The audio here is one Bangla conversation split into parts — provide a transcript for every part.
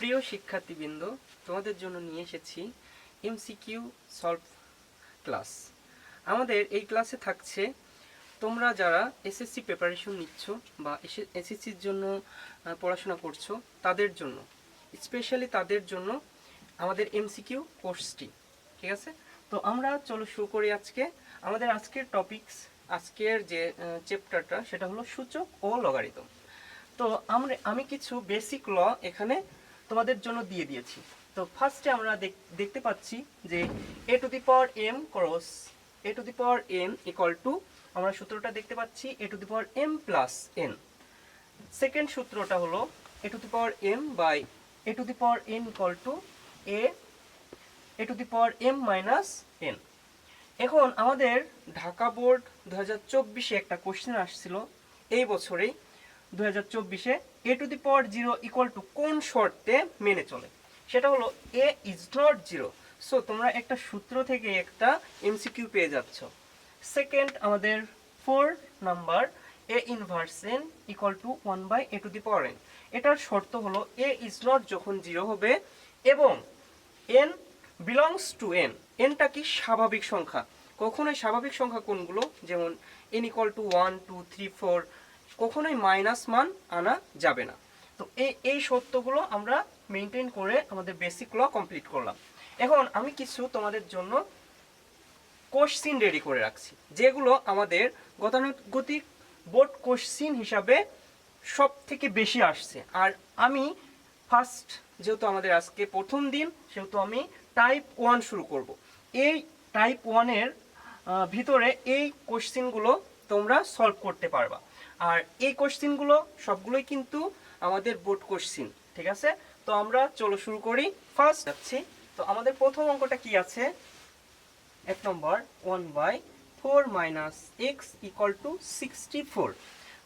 প্রিয় শিক্ষার্থীবৃন্দ, তোমাদের জন্য নিয়ে এসেছি এমসিকিউ সলভ ক্লাস। আমাদের এই ক্লাসে থাকছে তোমরা যারা এসএসসি প্রিপারেশন নিচ্ছ বা এসএসসির জন্য পড়াশোনা করছো তাদের জন্য, স্পেশালি তাদের জন্য আমাদের এমসিকিউ কোর্সটি। ঠিক আছে, তো আমরা চলো শুরু করি। আমাদের আজকের টপিকস, আজকের যে চ্যাপ্টারটা সেটা হলো সূচক ও লগারিদম। তো আমি কিছু বেসিক ল এখানে তোমাদের জন্য দিয়ে দিয়েছি। তো ফার্স্টে আমরা দেখতে পাচ্ছি যে a to the power m cross a to the power m equal to, আমরা সূত্রটা দেখতে পাচ্ছি a to the power m plus n. Second সূত্রটা হলো a to the power m by A to the power n equal to a to the power m minus n. এখন আমাদের ঢাকা বোর্ড 2024-এ একটা কোশ্চেন আসছিল এই বছরেই 2024-এ, a to the power 0 equal to কোন শর্তে মেনে চলে, সেটা হলো এ ইজ নট 0। সো তোমরা একটা সূত্র থেকে একটা এমসিকিউ পেয়ে যাচ্ছ। সেকেন্ড, আমাদের 4 number A inverse N equal to 1 by A to the power N. এটার শর্ত হলো এ ইজ নট যখন 0 হবে এবং এন বিলংস টু এন। এনটা কি স্বাভাবিক সংখ্যা, কখনোই স্বাভাবিক সংখ্যা কোনগুলো, যেমন এন ইকুয়াল টু 1 2 3 4, কখনোই মাইনাস মান আনা যাবে না। তো এই সত্যগুলো আমরা মেনটেন করে আমাদের বেসিক ল কমপ্লিট করলাম। এখন আমি কিছু তোমাদের জন্য কোশ্চিন রেডি করে রাখছি, যেগুলো আমাদের গতানুগতিক বোর্ড কোশ্চিন হিসাবে সব থেকে বেশি আসছে। আর আমি ফার্স্ট, যেহেতু আমাদের আজকে প্রথম দিন, সেহেতু আমি টাইপ 1 শুরু করব। এই টাইপ 1-এর ভিতরে এই কোশ্চিনগুলো তোমরা সলভ করতে পারবা। আর এই কোশ্চিনগুলো সবগুলোই কিন্তু আমাদের বোর্ড কোশ্চিন। ঠিক আছে, তো আমরা চলো শুরু করি। ফার্স্ট যাচ্ছি। তো আমাদের প্রথম অঙ্কটা কি আছে, 1 number 1 by 4 minus X equal to 64।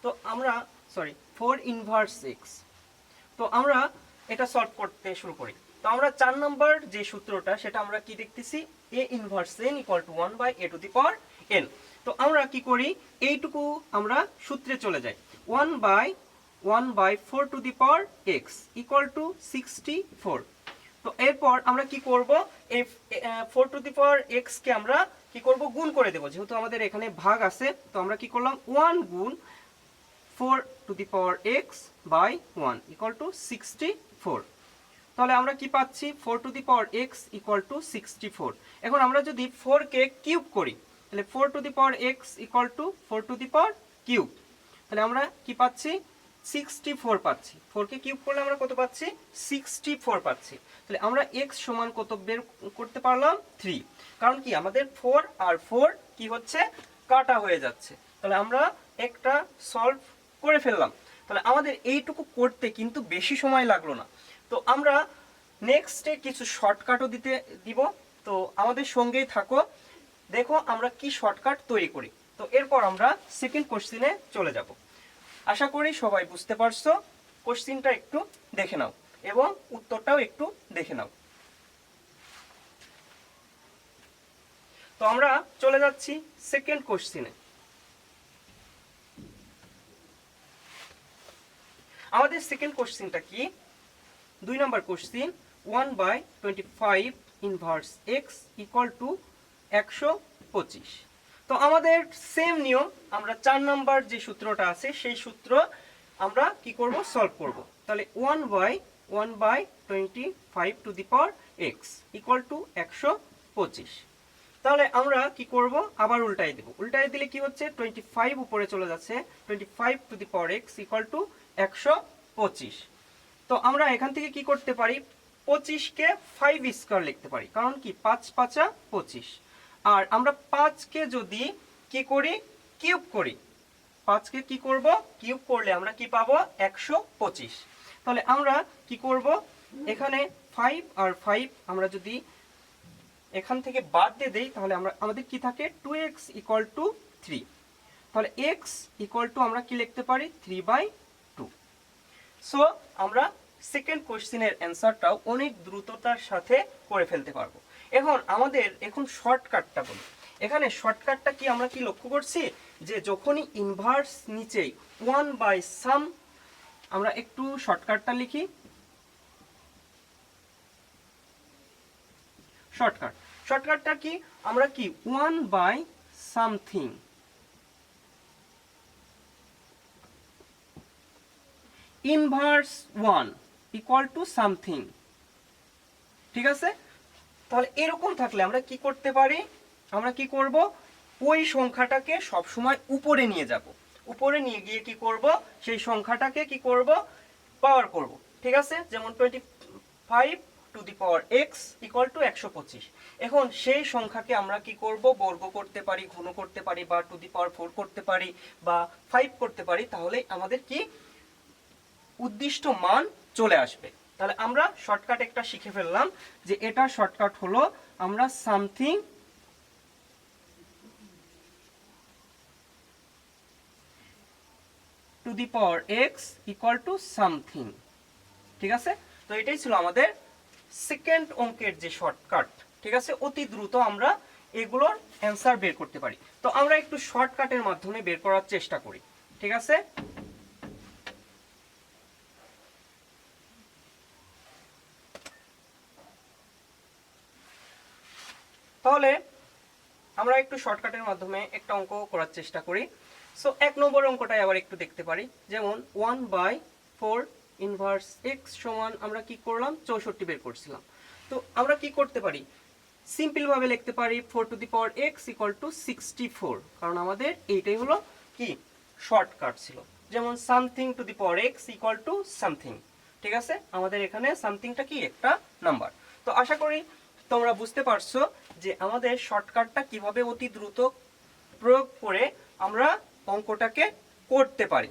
তো আমরা 4 ইনভার্স এক্স। তো আমরা এটা সলভ করতে শুরু করি। তো আমরা 4 নম্বর যে সূত্রটা, সেটা আমরা কি দেখতেছি, a inverse N equal to 1 by A to the power n. তো আমরা কি করি, এইটুকু আমরা সূত্রে চলে যাই। 1 by 4 to the power X equal to 64। তো এরপর আমরা কি করব, এই 4 টু দি পাওয়ার এক্স কে আমরা কি করব, গুণ করে দেব। যেহেতু আমাদের এখানে ভাগ আছে, তো আমরা কি করলাম, 1 গুণ 4 to the power X by 1 equal to 64। তাহলে আমরা কি পাচ্ছি, 4 to the power X equal to 64। এখন আমরা যদি 4 কে কিউব করি, তাহলে 4 to the power X equal two 4 to the power cube. তাহলে আমরা কি পাচ্ছি, 64 পাচ্ছি। 4 কে কিউব করলে আমরা কত পাচ্ছি, 64 পাচ্ছি। তাহলে আমরা এক্স সমান কত বের করতে পারলাম, 3। কারণ কি, আমাদের 4 আর 4 কি হচ্ছে, কাটা হয়ে যাচ্ছে। তাহলে আমরা একটা সলভ করে ফেললাম। তাহলে আমাদের এইটুকু করতে কিন্তু বেশি সময় লাগলো না। তো আমরা নেক্সটে কিছু শর্টকাটও দিব। তো আমাদের সঙ্গেই থাকো, দেখো আমরা কি শর্টকাট তৈরি করি। তো এরপর আমরা সেকেন্ড কোশ্চেনে চলে যাব। আশা করি সবাই বুঝতে পারছো। কোশ্চেনটা একটু দেখে নাও এবং উত্তরটাও একটু দেখে নাও। তো আমরা চলে যাচ্ছি সেকেন্ড কোশ্চেনে। আমাদের সেকেন্ড কোশ্চেনটা কি, 2 নম্বর question, 1 by 25 inverse x equal to 125। তো আমাদের সেম নিয়ম, আমরা 4 নম্বর যে সূত্রটা আছে সেই সূত্র আমরা কি করব, সলভ করব। তাহলে 1 by 25 to the power X equal to 125। তাহলে আমরা কি করব, আবার উল্টাই দেব। উল্টাই দিলে কি হচ্ছে, 25 উপরে চলে যাচ্ছে, 25 to the power X equal to 125। তো আমরা এখান থেকে কি করতে পারি, 25 কে 5 স্কয়ার লিখতে পারি, কারণ কি 5 5 25। আর আমরা 5 কে যদি কি করি, কিউব করি, 5 কে কি করব, কিউব করলে আমরা কি পাবো, 125। তাহলে আমরা কি করব, এখানে 5 আর 5 আমরা যদি এখান থেকে বাদ দিয়ে দেই, তাহলে আমাদের কি থাকে, 2x ইকুয়াল টু 3। তাহলে x ইকুয়াল টু আমরা কি লিখতে পারি, 3/2। সো আমরা সেকেন্ড কোশ্চেনের অ্যান্সারটাও অনেক দ্রুততার সাথে করে ফেলতে পারবো। আমাদের শর্টকাটটা বলি। এখানে শর্টকাটটা কি, আমরা কি লক্ষ্য করছি, যে যখনই ইনভার্স নিচেই 1 বাই সাম, আমরা একটু শর্টকাটটা লিখি। শর্টকাট। শর্টকাটটা কি, আমরা কি 1 by something inverse 1 equal to something, ঠিক আছে? তাহলে এরকম থাকলে আমরা কি করতে পারি, আমরা কি করব, ওই সংখ্যাটাকে সবসময় উপরে নিয়ে যাব, উপরে নিয়ে গিয়ে কি করব, সেই সংখ্যাটাকে কি করব, পাওয়ার করব, ঠিক আছে? যেমন 25 to the power X equal to 125। এখন সেই সংখ্যাকে আমরা কি করব, বর্গ করতে পারি, ঘন করতে পারি, বা টু দি পাওয়ার 4 করতে পারি, বা 5 করতে পারি, তাহলে আমাদের কি উদ্দিষ্ট মান চলে আসবে। তাহলে আমরা শর্টকাট একটা শিখে ফেললাম, যে এটা শর্টকাট হলো আমরা something to the power X equal to something, ঠিক আছে? তো এটাই ছিল আমাদের সেকেন্ড অঙ্কের যে শর্টকাট, ঠিক আছে? অতি দ্রুত আমরা এগুলোর অ্যান্সার বের করতে পারি। তো আমরা একটু শর্টকাটের মাধ্যমে বের করার চেষ্টা করি, ঠিক আছে? তাহলে আমরা একটু শর্টকাটের মাধ্যমে একটা অঙ্ক করার চেষ্টা করি। সো 1 নম্বর অঙ্কটাই আবার একটু দেখতে পারি। যেমন 1 বাই 4 ইনভার্স এক্স সমান আমরা কি করলাম, 64 বের করছিলাম। তো আমরা কি করতে পারি, সিম্পল ভাবে লিখতে পারি 4 to the power X equal to 64, কারণ আমাদের এইটাই হলো কি শর্টকাট ছিল। যেমন something to the power X equal to something, ঠিক আছে? আমাদের এখানে সামথিংটা কি একটা নাম্বার। তো আশা করি তোমরা বুঝতে পারছো যে আমাদের শর্টকাটটা কিভাবে অতি দ্রুত প্রয়োগ করে আমরা অঙ্কটাকে করতে পারি।